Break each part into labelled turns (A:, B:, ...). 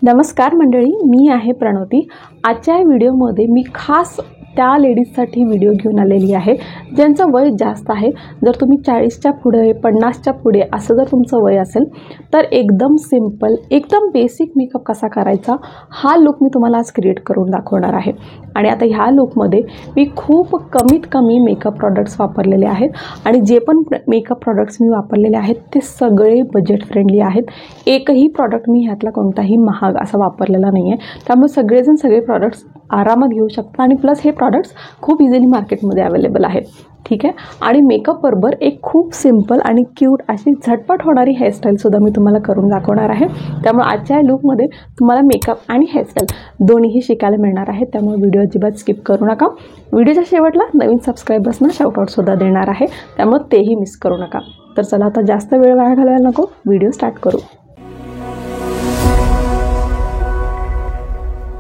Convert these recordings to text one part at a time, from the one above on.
A: नमस्कार मंडळी, मी आहे प्रणवती। आजच्या व्हिडिओमध्ये मी खास त्या लेडीजसाठी व्हिडिओ घेऊन आलेली आहे ज्यांचं वय जास्त आहे। जर तुम्ही 40च्या पुढे 50च्या पुढे असं जर तुमचं वय असेल तर एकदम सिंपल एकदम बेसिक मेकअप कसा करायचा हा लुक मी तुम्हाला आज क्रिएट करून दाखवणार आहे। आणि आता ह्या लुकमध्ये मी खूप कमीत कमी मेकअप प्रोडक्ट्स वापरलेले आहेत आणि जे पण मेकअप प्रोडक्ट्स मी वापरलेले आहेत ते सगळे बजेट फ्रेंडली आहेत। एकही प्रॉडक्ट मी ह्यातला कोणताही महाग असा वापरलेला नाही आहे, त्यामुळे सगळेजण सगळे प्रोडक्ट्स आरामात घेऊ शकता आणि प्लस हे प्रॉडक्ट्स खूप इझिली मार्केटमध्ये अवेलेबल आहेत। ठीक आहे, आणि मेकअप बरोबर एक खूप सिंपल आणि क्यूट अशी झटपट होणारी हेअरस्टाईलसुद्धा मी तुम्हाला करून दाखवणार आहे। त्यामुळे आजच्या या लुकमध्ये तुम्हाला मेकअप आणि हेअरस्टाईल दोन्हीही शिकायला मिळणार आहे, त्यामुळे व्हिडिओ अजिबात स्किप करू नका। व्हिडिओच्या शेवटला नवीन सबस्क्रायबर्सना शाउटआउटसुद्धा देणार आहे, त्यामुळे तेही मिस करू नका। तर चला आता जास्त वेळ वाया घालवायला नको, व्हिडिओ स्टार्ट करू।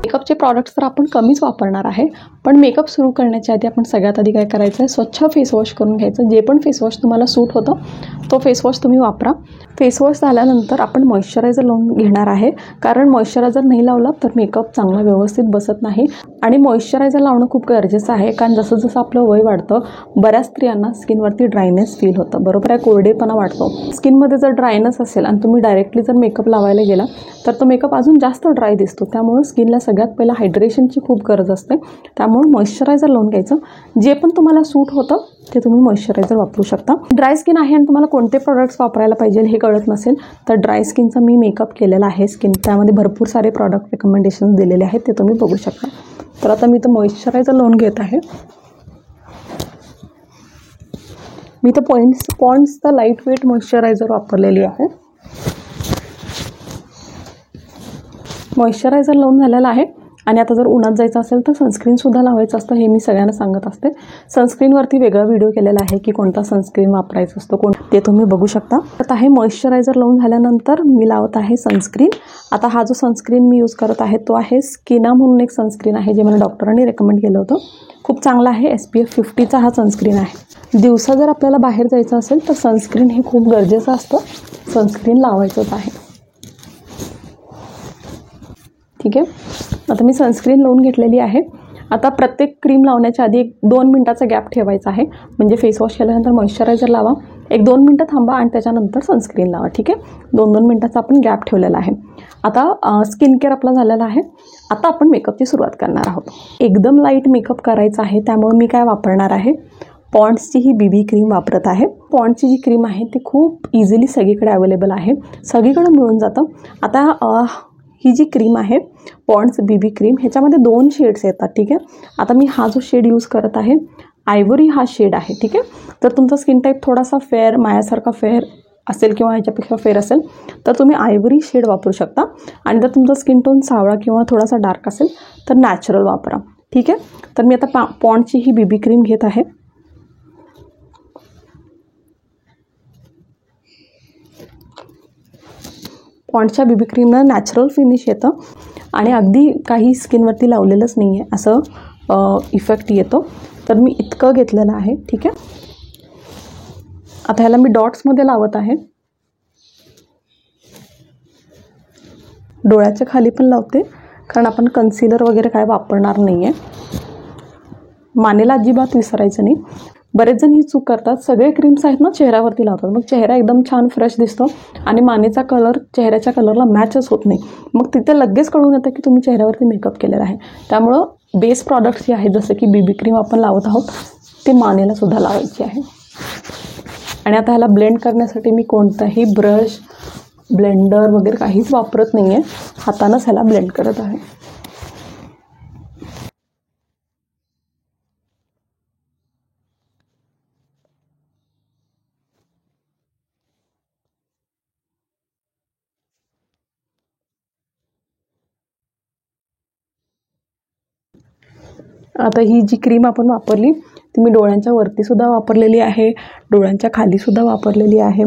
A: मेकअपचे प्रॉडक्ट्स तर आपण कमीच वापरणार आहे, पण मेकअप सुरू करण्याच्या आधी आपण सगळ्यात आधी काय करायचं आहे, स्वच्छ फेसवॉश करून घ्यायचं। जे पण फेसवॉश तुम्हाला सूट होतं तो फेसवॉश तुम्ही वापरा। फेसवॉश झाल्यानंतर आपण मॉइश्चरायझर लावून घेणार आहे, कारण मॉइश्चरायझर नाही लावला तर मेकअप चांगला व्यवस्थित बसत नाही। आणि मॉइश्चरायझर लावणं खूप गरजेचं आहे, कारण जसं जसं आपलं वय वाढतं बऱ्याच स्त्रियांना स्किनवरती ड्रायनेस फील होतं, बरोबर आहे, कोरडेपणा वाटतो। स्किनमध्ये जर ड्रायनेस असेल आणि तुम्ही डायरेक्टली जर मेकअप लावायला गेला तर तो मेकअप अजून जास्त ड्राय दिसतो, त्यामुळे स्किनला सगळ्यात पहिला हायड्रेशनची खूप गरज असते। त्यामुळे मॉइश्चरायझर लावून घ्यायचं। जे पण तुम्हाला सूट होतं ते तुम्ही मॉइश्चरायझर वापरू शकता। ड्राय स्किन आहे आणि तुम्हाला कोणते प्रोडक्ट्स वापरायला पाहिजे हे कळत नसेल तर ड्राय स्किनचा मी मेकअप केलेला आहे स्किन, त्यामध्ये भरपूर सारे प्रॉडक्ट रिकमेंडेशन दिलेले आहेत, ते तुम्ही बघू शकता। तर आता मी तर मॉइश्चरायझर लावून घेत आहे। मी तर पॉन्ड्सचा लाईट वेट मॉइश्चरायझर वापरलेली आहे। मॉइश्चरायझर लावून झालेला आहे आणि आता जर उन्हात जायचं असेल तर सनस्क्रीनसुद्धा लावायचं असतं, हे मी सगळ्यांना सांगत असते। सनस्क्रीनवरती वेगळा व्हिडिओ केलेला आहे की कोणता सनस्क्रीन वापरायचं असतं ते तुम्ही बघू शकता। आता हे मॉइश्चरायझर लावून झाल्यानंतर मी लावत आहे सनस्क्रीन। आता हा जो सनस्क्रीन मी यूज करत आहे तो आहे स्किना म्हणून एक सनस्क्रीन आहे, जे मला डॉक्टरांनी रेकमेंड केलं होतं। खूप चांगला आहे, SPF 50चा हा सनस्क्रीन आहे। दिवसा जर आपल्याला बाहेर जायचं असेल तर सनस्क्रीन हे खूप गरजेचं असतं, सनस्क्रीन लावायचंच आहे। ठीक आहे, आता मी सनस्क्रीन लावून घेतलेली आहे। आता प्रत्येक क्रीम लावण्याच्या आधी 2 मिनटाचा गॅप ठेवायचा आहे, म्हणजे फेसवॉश केल्यानंतर मॉइश्चरायझर लावा, 1-2 मिनटं थांबा आणि त्याच्यानंतर सनस्क्रीन लावा। ठीक आहे, 2-2 मिनटाचा आपण गॅप ठेवलेला आहे। आता स्किन केअर आपला झालेला आहे। आता आपण मेकअपची सुरुवात करणार आहोत। एकदम लाईट मेकअप करायचा आहे, त्यामुळे मी काय वापरणार आहे, पॉन्ड्सची ही BB क्रीम वापरत आहे। पॉन्ड्सची जी क्रीम आहे ती खूप इझिली सगळीकडे अवेलेबल आहे, सगळीकडे मिळून जातं। आता ही जी क्रीम आहे पॉन्ड्स BB क्रीम, ह्याच्यामध्ये 2 शेड्स येतात। ठीक आहे, आता मी हा जो शेड यूज करत आहे आयव्हरी हा शेड आहे। ठीक आहे, तर तुमचा स्किन टाईप थोडासा फेअर माझ्यासारखा फेअर असेल किंवा ह्याच्यापेक्षा फेअर असेल तर तुम्ही आयव्हरी शेड वापरू शकता, आणि जर तुमचा स्किन टोन सावळा किंवा थोडासा डार्क असेल तर नॅचरल वापरा। ठीक आहे, तर मी आता पॉन्ड्सची ही BB क्रीम घेत आहे। पॉन्ड्सच्या BB क्रीमला नॅचरल फिनिश येतं आणि अगदी काही स्किनवरती लावलेलंच नाही आहे असं इफेक्ट येतो, तर मी इतकं घेतलेलं आहे। ठीक आहे, आता ह्याला मी डॉट्समध्ये लावत आहे, डोळ्याच्या खाली पण लावते, कारण आपण कन्सिलर वगैरे काय वापरणार नाही आहे। मानेला अजिबात विसरायचं नाही। बरेच जण ही चूक करतात, सगळे क्रीम्स आहेत ना चेहऱ्यावरती लावतात, मग चेहरा एकदम छान फ्रेश दिसतो आणि मानेचा कलर चेहऱ्याच्या कलरला मॅचच होत नाही, मग तिथे लगेच कळून येतं की तुम्ही चेहऱ्यावरती मेकअप केलेला आहे। त्यामुळं बेस प्रॉडक्ट्स जे आहेत जसं की BB क्रीम आपण लावत आहोत ते मानेला सुद्धा लावायची आहे। आणि आता ह्याला ब्लेंड करण्यासाठी मी कोणताही ब्रश ब्लेंडर वगैरे काहीच वापरत नाही आहे, हातानंच ह्याला ब्लेंड करत आहे। आता ही जी क्रीम आपण वापरली ती मी डोळ्यांच्या वरतीसुद्धा वापरलेली आहे, डोळ्यांच्या खालीसुद्धा वापरलेली आहे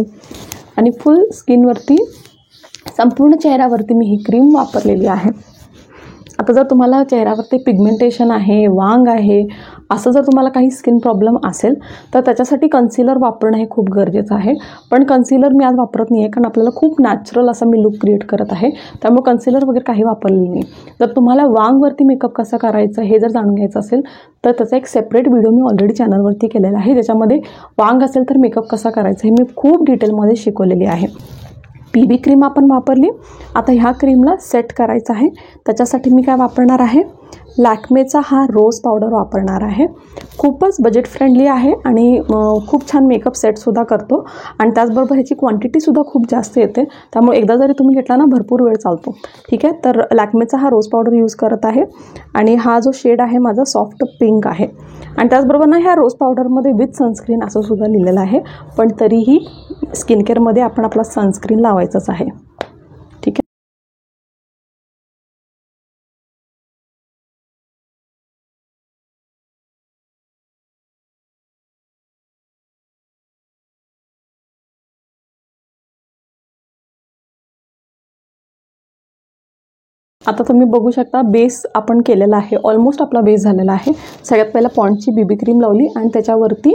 A: आणि फुल स्किनवरती संपूर्ण चेहऱ्यावरती मी ही क्रीम वापरलेली आहे। आता जर तुम्हाला चेहऱ्यावरती पिगमेंटेशन आहे, वांग आहे, असं जर तुम्हाला काही स्किन प्रॉब्लेम असेल तर त्याच्यासाठी कन्सिलर वापरणं हे खूप गरजेचं आहे. पण कन्सिलर मी आज वापरत नाही आहे, कारण आपल्याला खूप नॅचरल असा मी लुक क्रिएट करत आहे, त्यामुळे कन्सिलर वगैरे काही वापरलेलं नाही. जर तुम्हाला वांगवरती मेकअप कसं करायचं हे जर जाणून घ्यायचं असेल तर त्याचा एक सेपरेट व्हिडिओ मी ऑलरेडी चॅनलवरती केलेला आहे, ज्याच्यामध्ये वांग असेल तर मेकअप कसा करायचा हे मी खूप डिटेलमध्ये शिकवलेली आहे. BB क्रीम आपण वापरली. आता ह्या क्रीमला सेट करायचं आहे, त्याच्यासाठी मी काय वापरणार आहे, लॅक्मेचा हा रोज पावडर वापरणार आहे. खूपच बजेट फ्रेंडली आहे आणि खूप छान मेकअप सेटसुद्धा करतो आणि त्याचबरोबर ह्याची क्वांटिटीसुद्धा खूप जास्त येते, त्यामुळे एकदा जरी तुम्ही घेतला ना भरपूर वेळ चालतो. ठीक आहे, तर लॅक्मेचा हा रोज पावडर यूज करत आहे आणि हा जो शेड आहे माझा सॉफ्ट पिंक आहे. आणि त्याचबरोबर ना ह्या रोज पावडरमध्ये विथ सनस्क्रीन असं सुद्धा लिहिलेलं आहे, पण तरीही स्किन केअरमध्ये आपण आपला सनस्क्रीन लावायचंच आहे. ठीक आहे. आता तुम्ही बघू शकता बेस आपण केलेला आहे, ऑलमोस्ट आपला बेस झालेला आहे. सगळ्यात पहिला पॉन्डची BB क्रीम लावली आणि त्याच्यावरती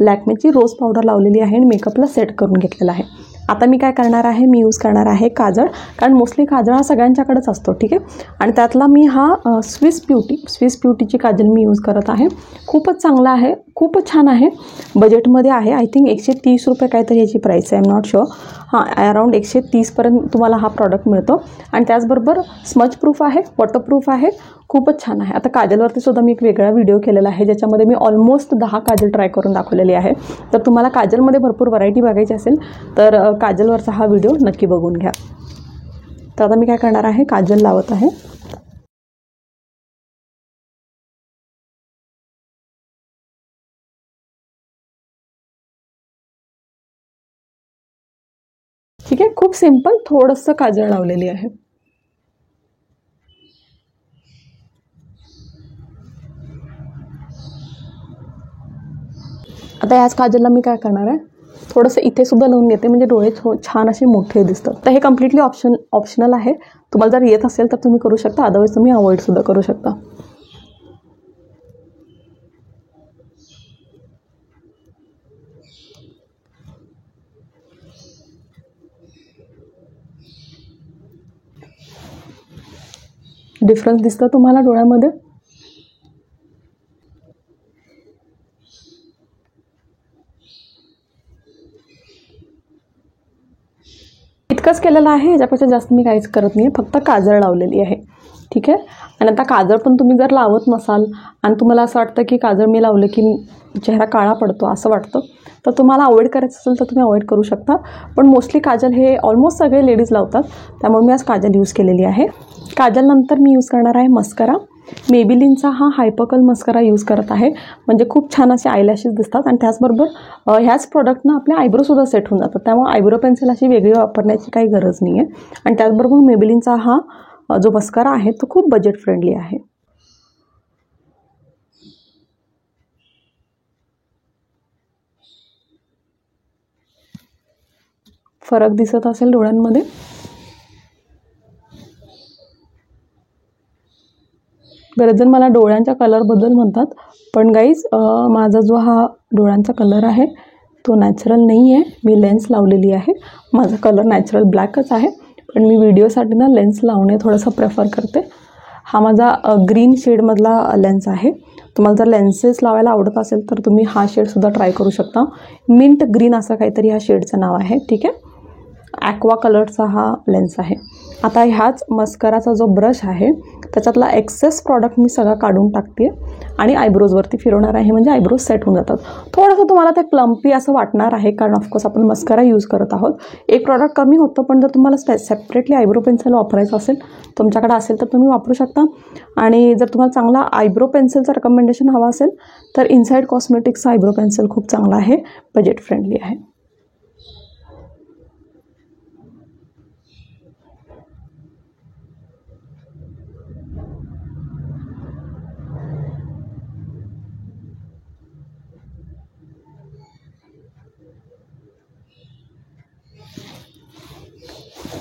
A: लॅक्मेची रोज पावडर लावलेली आहे आणि मेकअपला सेट करून घेतलेला आहे. आता मी काय करणार आहे, मी यूज करणार आहे काजळ, कारण मोस्टली काजळ हा सगळ्यांच्याकडेच असतो. ठीक आहे, आणि त्यातला मी हा स्विस ब्युटीची काजल मी यूज करत आहे. खूपच चांगला आहे, खूपच छान आहे, बजेटमध्ये आहे. आय थिंक 130 रुपये काहीतरी याची प्राईस आहे, आय एम नॉट शुअर. हां, अराउंड 130पर्यंत तुम्हाला हा प्रॉडक्ट मिळतो आणि त्याचबरोबर स्मच प्रूफ आहे, वॉटरप्रूफ आहे, खूपच छान आहे. आता काजलवरती सुद्धा मी एक वेगळा व्हिडिओ केलेला आहे, ज्याच्यामध्ये मी ऑलमोस्ट 10 काजल ट्राय करून दाखवलेली आहे. तर तुम्हाला काजलमध्ये भरपूर व्हरायटी बघायची असेल तर काजलवरचा हा व्हिडिओ नक्की बघून घ्या. तर आता मी काय करणार आहे, काजल लावत आहे. ठीक आहे, खूप सिंपल थोडंसं काजळ लावलेली आहे. आता याच काजलला मी काय करणार आहे, थोडंसं इथे सुद्धा लावून घेते, म्हणजे डोळे छान असे मोठे दिसतात. तर हे कम्प्लिटली ऑप्शनल आहे. तुम्हाला जर येत असेल तर तुम्ही करू शकता, अदरवाईज तुम्ही अवॉइडसुद्धा करू शकता. डिफरन्स दिसतं तुम्हाला डोळ्यामध्ये? इतकंच केलेलं आहे, याच्यापेक्षा जास्त मी काहीच करत नाही आहे, फक्त काजळ लावलेली आहे. ठीक आहे, आणि आता काजळ पण तुम्ही जर लावत नसाल आणि तुम्हाला असं वाटतं की काजळ मी लावलं की चेहरा काळा पडतो असं वाटतं, तर तुम्हाला अवॉइड करायचं असेल तर तुम्ही अवॉइड करू शकता. पण मोस्टली काजल हे ऑलमोस्ट सगळे लेडीज लावतात, त्यामुळे मी आज काजल यूज केलेली आहे. काजलनंतर मी यूज करणार आहे मस्करा. मेबिलिनचा हा हायपकल मस्करा यूज करत आहे, म्हणजे खूप छान असे आयलॅशेस दिसतात आणि त्याचबरोबर ह्याच प्रोडक्टनं आपले आयब्रोसुद्धा सेट होऊन जातात, त्यामुळे आयब्रो पेन्सिल अशी वेगळी वापरण्याची काही गरज नाही आहे. आणि त्याचबरोबर मेबिलिनचा हा जो मस्करा आहे तो खूप बजेट फ्रेंडली आहे. फरक दिसत असेल डोळ्यांमध्ये? बरेच जण मला डोळ्यांच्या कलरबद्दल म्हणतात, पण गाईज माझा जो हा डोळ्यांचा कलर आहे तो नॅचरल नाही आहे, मी लेन्स लावलेली आहे. माझा कलर नॅचरल ब्लॅकच आहे, पण मी व्हिडिओसाठी ना लेन्स लावणे थोडंसं प्रेफर करते. हा माझा ग्रीन शेडमधला लेन्स आहे. तुम्हाला जर लेन्सेस लावायला आवडत असेल तर तुम्ही हा शेडसुद्धा ट्राय करू शकता. मिंट ग्रीन असं काहीतरी ह्या शेडचं नाव आहे. ठीक आहे, ॲक्वा कलरचा हा लेन्स आहे. आता ह्याच मस्कराचा जो ब्रश आहे त्याच्यातला एक्सेस प्रॉडक्ट मी सगळा काढून टाकते आणि आयब्रोजवरती फिरवणार आहे, म्हणजे आयब्रोज सेट होऊन जातात. थोडंसं तुम्हाला ते क्लम्पी असं वाटणार आहे, कारण ऑफकोर्स आपण मस्करा यूज करत आहोत. एक प्रॉडक्ट कमी होतं, पण जर तुम्हाला सेपरेटली आयब्रो पेन्सिल वापरायचं असेल, तुमच्याकडे असेल तर तुम्ही वापरू शकता. आणि जर तुम्हाला चांगला आयब्रो पेन्सिलचं रेकमेंडेशन हवा असेल तर इनसाइड कॉस्मेटिक्सचा आयब्रो पेन्सिल खूप चांगला आहे, बजेट फ्रेंडली आहे.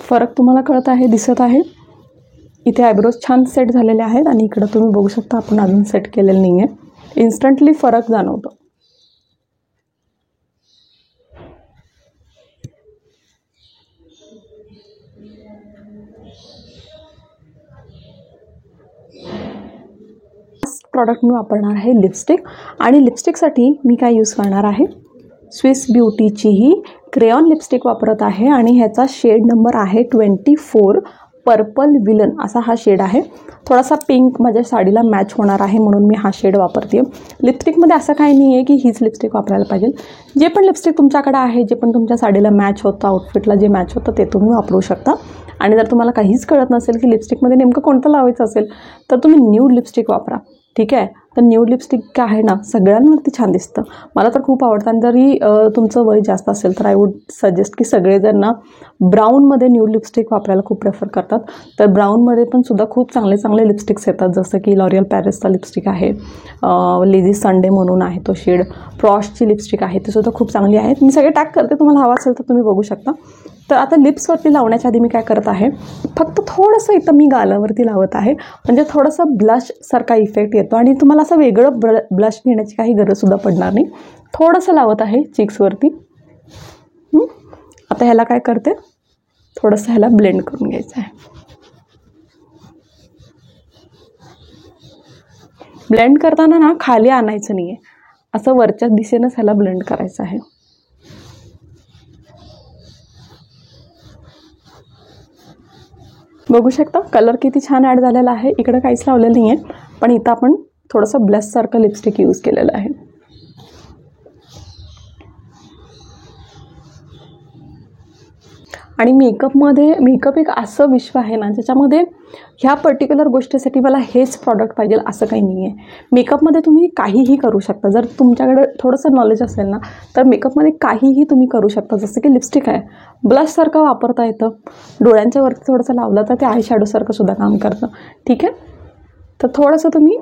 A: फरक तुम्हाला कळत आहे, दिसत आहे? इथे आयब्रोज छान सेट झालेले आहेत आणि इकडं तुम्ही बघू शकता आपण अजून सेट केलेलं नाही आहे. इन्स्टंटली फरक जाणवतो. प्रॉडक्ट मी वापरणार आहे लिपस्टिक, आणि लिपस्टिकसाठी मी काय यूज करणार आहे, स्विस ब्युटीची ही क्रेयॉन लिपस्टिक वापरत आहे आणि ह्याचा शेड नंबर आहे 24 पर्पल विलन असा हा शेड आहे. थोडासा पिंक माझ्या साडीला मॅच होणार आहे म्हणून मी हा शेड वापरते. लिपस्टिकमध्ये असं काही नाही आहे की हीच लिपस्टिक वापरायला पाहिजे. जे पण लिपस्टिक तुमच्याकडे आहे, जे पण तुमच्या साडीला मॅच होतं, आउटफिटला जे मॅच होतं ते तुम्ही वापरू शकता. आणि जर तुम्हाला काहीच कळत नसेल की लिपस्टिकमध्ये नेमकं कोणतं लावायचं असेल तर तुम्ही न्यूड लिपस्टिक वापरा. ठीक आहे. तर न्यूड लिपस्टिक काय आहे ना, सगळ्यांवरती छान दिसतं. मला तर खूप आवडतं. आणि जरी तुमचं वय जास्त असेल तर आय वुड सजेस्ट की सगळेजण ना ब्राऊनमध्ये न्यूड लिपस्टिक वापरायला खूप प्रेफर करतात. तर ब्राऊनमध्ये पण सुद्धा खूप चांगले चांगले लिपस्टिक्स येतात, जसं की लॉरियल पॅरिसचा लिपस्टिक आहे, लेझी संडे म्हणून आहे तो शेड, प्रॉशची लिपस्टिक आहे, ती सुद्धा खूप चांगली आहे. मी सगळे टॅग करते, तुम्हाला हवा असेल तर तुम्ही बघू शकता. तर आता लिप्सवरती लावण्याच्या आधी मी काय करत आहे, फक्त थोडंसं इथं मी गालावरती लावत आहे, म्हणजे थोडंसं ब्लशसारखा इफेक्ट येतो आणि तुम्हाला असं वेगळं ब्लश घेण्याची काही गरजसुद्धा पडणार नाही. थोडंसं लावत आहे चिक्सवरती. आता ह्याला काय करते, थोडंसं ह्याला ब्लेंड करून घ्यायचं आहे. ब्लेंड करताना ना खाली आणायचं नाही आहे, असं वरच्या दिशेनंच ह्याला ब्लेंड करायचं आहे. बघू शकता कलर किती छान ॲड झालेला आहे. इकडं काहीच लावलेलं नाही आहे, पण इथं आपण थोडंसं ब्लशसारखं लिपस्टिक यूज केलेलं आहे. आणि मेकअप एक असं विश्व आहे ना, ज्याच्यामध्ये ह्या पर्टिक्युलर गोष्टीसाठी मला हेच प्रॉडक्ट पाहिजे असं काही नाही आहे. मेकअपमध्ये तुम्ही काहीही करू शकता. जर तुमच्याकडे थोडंसं नॉलेज असेल ना तर मेकअपमध्ये काहीही तुम्ही करू शकता. जसं की लिपस्टिक आहे, ब्लशसारखं वापरता येतं, डोळ्यांच्या वरती थोडंसं लावलं तर ते आय शॅडोसारखं सुद्धा काम करतं. ठीक आहे. तर थोडंसं तुम्ही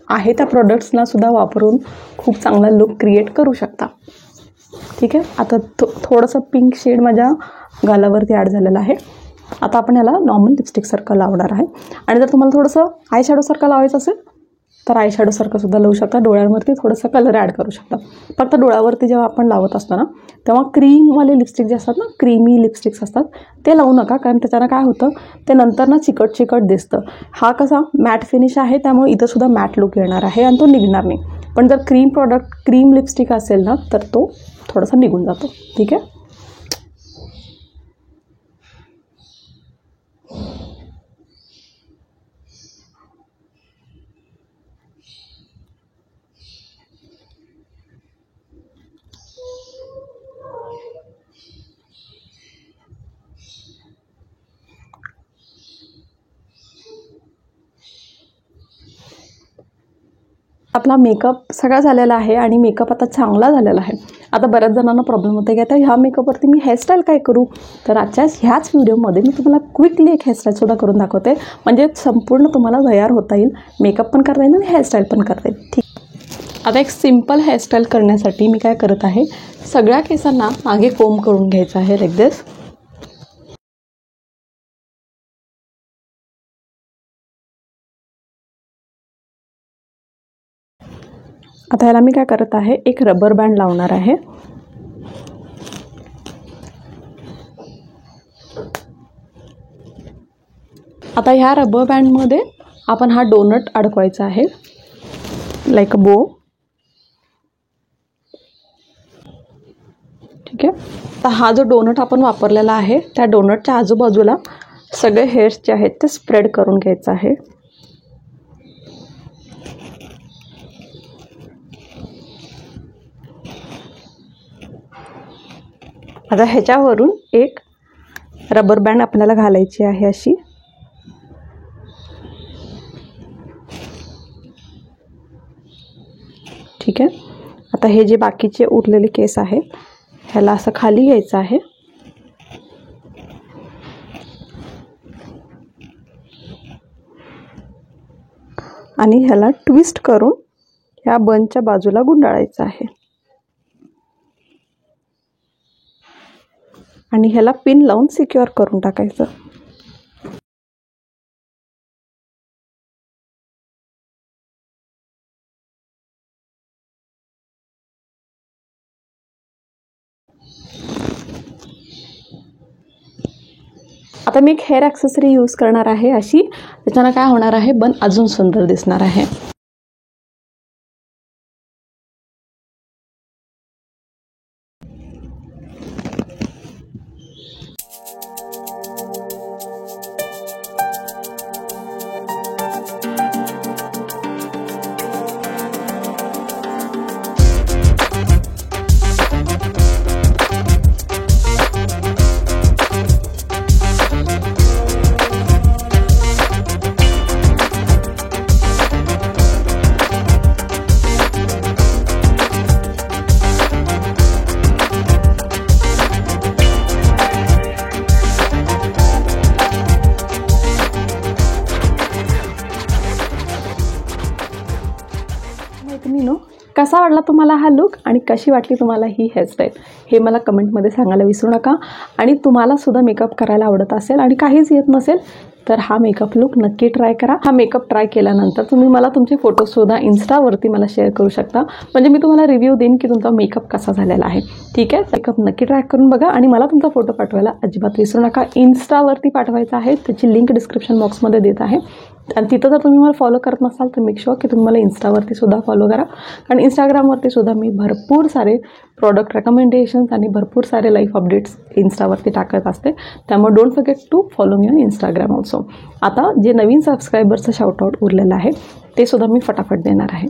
A: आहे त्या प्रोडक्ट्सना सुद्धा वापरून खूप चांगला लुक क्रिएट करू शकता. ठीक आहे. आता थोडंसं पिंक शेड माझ्या गालावरती ॲड झालेलं आहे. आता आपण याला नॉर्मल लिपस्टिकसारखं लावणार आहे. आणि जर तुम्हाला थोडंसं आय शॅडोसारखं लावायचं असेल तर आय शॅडोसारखं सुद्धा लावू शकता. डोळ्यांवरती थोडंसं कलर ॲड करू शकता. फक्त डोळ्यावरती जेव्हा आपण लावत असतो ना तेव्हा क्रीमवाले लिपस्टिक जे असतात ना, क्रीमी लिपस्टिक्स असतात ते लावू नका, कारण त्याच्यानं काय होतं ते नंतर ना चिकट दिसतं. हा कसा मॅट फिनिश आहे त्यामुळे इथं सुद्धा मॅट लुक येणार आहे आणि तो निघणार नाही. पण जर क्रीम लिपस्टिक असेल ना तर तो थोडासा निघून जातो. ठीक आहे. आपला मेकअप सगळा झालेला आहे आणि मेकअप आता चांगला झालेला आहे. आता बऱ्याच जणांना प्रॉब्लेम होते की आता ह्या मेकअपवरती मी हेअरस्टाईल काय करू. तर आजच्या ह्याच व्हिडिओमध्ये मी तुम्हाला क्विकली एक हेअरस्टाईलसुद्धा करून दाखवते, म्हणजे संपूर्ण तुम्हाला तयार होता येईल, मेकअप पण करता येईल आणि हेअरस्टाईल पण करता येईल. ठीक. आता एक सिम्पल हेअरस्टाईल करण्यासाठी मी काय करत आहे, सगळ्या केसांना मागे कोंब करून घ्यायचं आहे लाईक दिस. आता ह्याला मी काय करत आहे, एक रबर बँड लावणार आहे. आता ह्या रबर बँडमध्ये आपण हा डोनट अडकवायचा आहे लाईक अ बो. ठीक आहे. तर हा जो डोनट आपण वापरलेला आहे त्या डोनटच्या आजूबाजूला सगळे हेअर्स जे आहेत ते स्प्रेड करून घ्यायचं आहे. आता ह्याच्यावरून एक रबर बँड आपल्याला घालायची आहे अशी. ठीक आहे. आता हे जे बाकीचे उरलेले केस आहेत ह्याला असं खाली घ्यायचं आहे आणि ह्याला ट्विस्ट करून ह्या बनच्या बाजूला गुंडाळायचं आहे आणि ह्याला पिन लावून सिक्युअर करून टाकायचं. आता मी एक हेअर ॲक्सेसरी यूज करणार आहे अशी, त्याच्यानं काय होणार आहे, बन अजून सुंदर दिसणार आहे. कसा वाटला तुम्हाला हा लुक आणि कशी वाटली तुम्हाला ही हेअरस्टाईल हे मला कमेंटमध्ये सांगायला विसरू नका. आणि तुम्हाला सुद्धा मेकअप करायला आवडत असेल आणि काहीच येत नसेल तर हा मेकअप लुक नक्की ट्राय करा. हा मेकअप ट्राय केल्यानंतर तुम्ही मला तुमचे फोटोसुद्धा इन्स्टावरती मला शेअर करू शकता, म्हणजे मी तुम्हाला रिव्ह्यू देईन की तुमचा मेकअप कसा झालेला आहे. ठीक आहे, मेकअप नक्की ट्राय करून बघा आणि मला तुमचा फोटो पाठवायला अजिबात विसरू नका. इन्स्टावरती पाठवायचा आहे, त्याची लिंक डिस्क्रिप्शन बॉक्समध्ये देत आहे. आणि तिथं जर तुम्ही मला फॉलो करत नसाल तर मेक शुअर की तुम्ही मला इन्स्टावरती सुद्धा फॉलो करा, कारण इंस्टाग्रामवरती सुद्धा मी भरपूर सारे प्रॉडक्ट रेकमेंडेशन्स आणि भरपूर सारे लाईफ अपडेट्स इन्स्टावरती टाकत असते. त्यामुळे don't forget to follow me on Instagram also. आता जे नवीन सबस्क्रायबर्सचं शाउटआउट उरलेलं आहे ते सुद्धा मी फटाफट देणार आहे.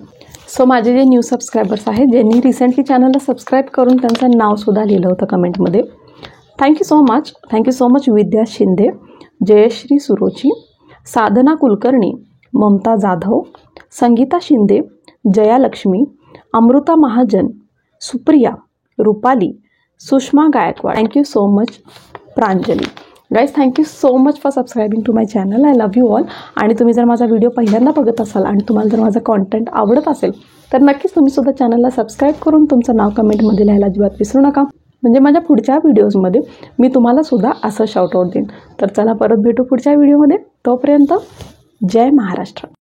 A: सो माझे जे न्यू सबस्क्रायबर्स आहेत ज्यांनी रिसेंटली चॅनलला सबस्क्राईब करून त्यांचं नावसुद्धा लिहिलं होतं कमेंटमध्ये, thank you so much Vidya Shinde, Jayashree Surochi, Sadhana Kulkarni, Mamta Jadhav, Sangeeta Shinde, Jaya Lakshmi, Amruta Mahajan, Supriya, Rupali, Sushma Gaikwad. Thank you so much Pranjali. Guys thank you so much for subscribing to my channel. I love you all. आणि तुम्ही जर माझा व्हिडिओ पहिल्यांदा बघत असाल आणि तुम्हाला जर माझं कॉन्टेंट आवडत असेल तर नक्कीच तुम्ही सुद्धा चॅनलला सबस्क्राईब करून तुमचं नाव कमेंटमध्ये लिहायला अजिबात विसरू नका, म्हणजे माझ्या पुढच्या व्हिडिओजमध्ये मी तुम्हाला सुद्धा असं शाउटआउट देईन. तर चला परत भेटू पुढच्या व्हिडिओमध्ये. तोपर्यंत जय महाराष्ट्र.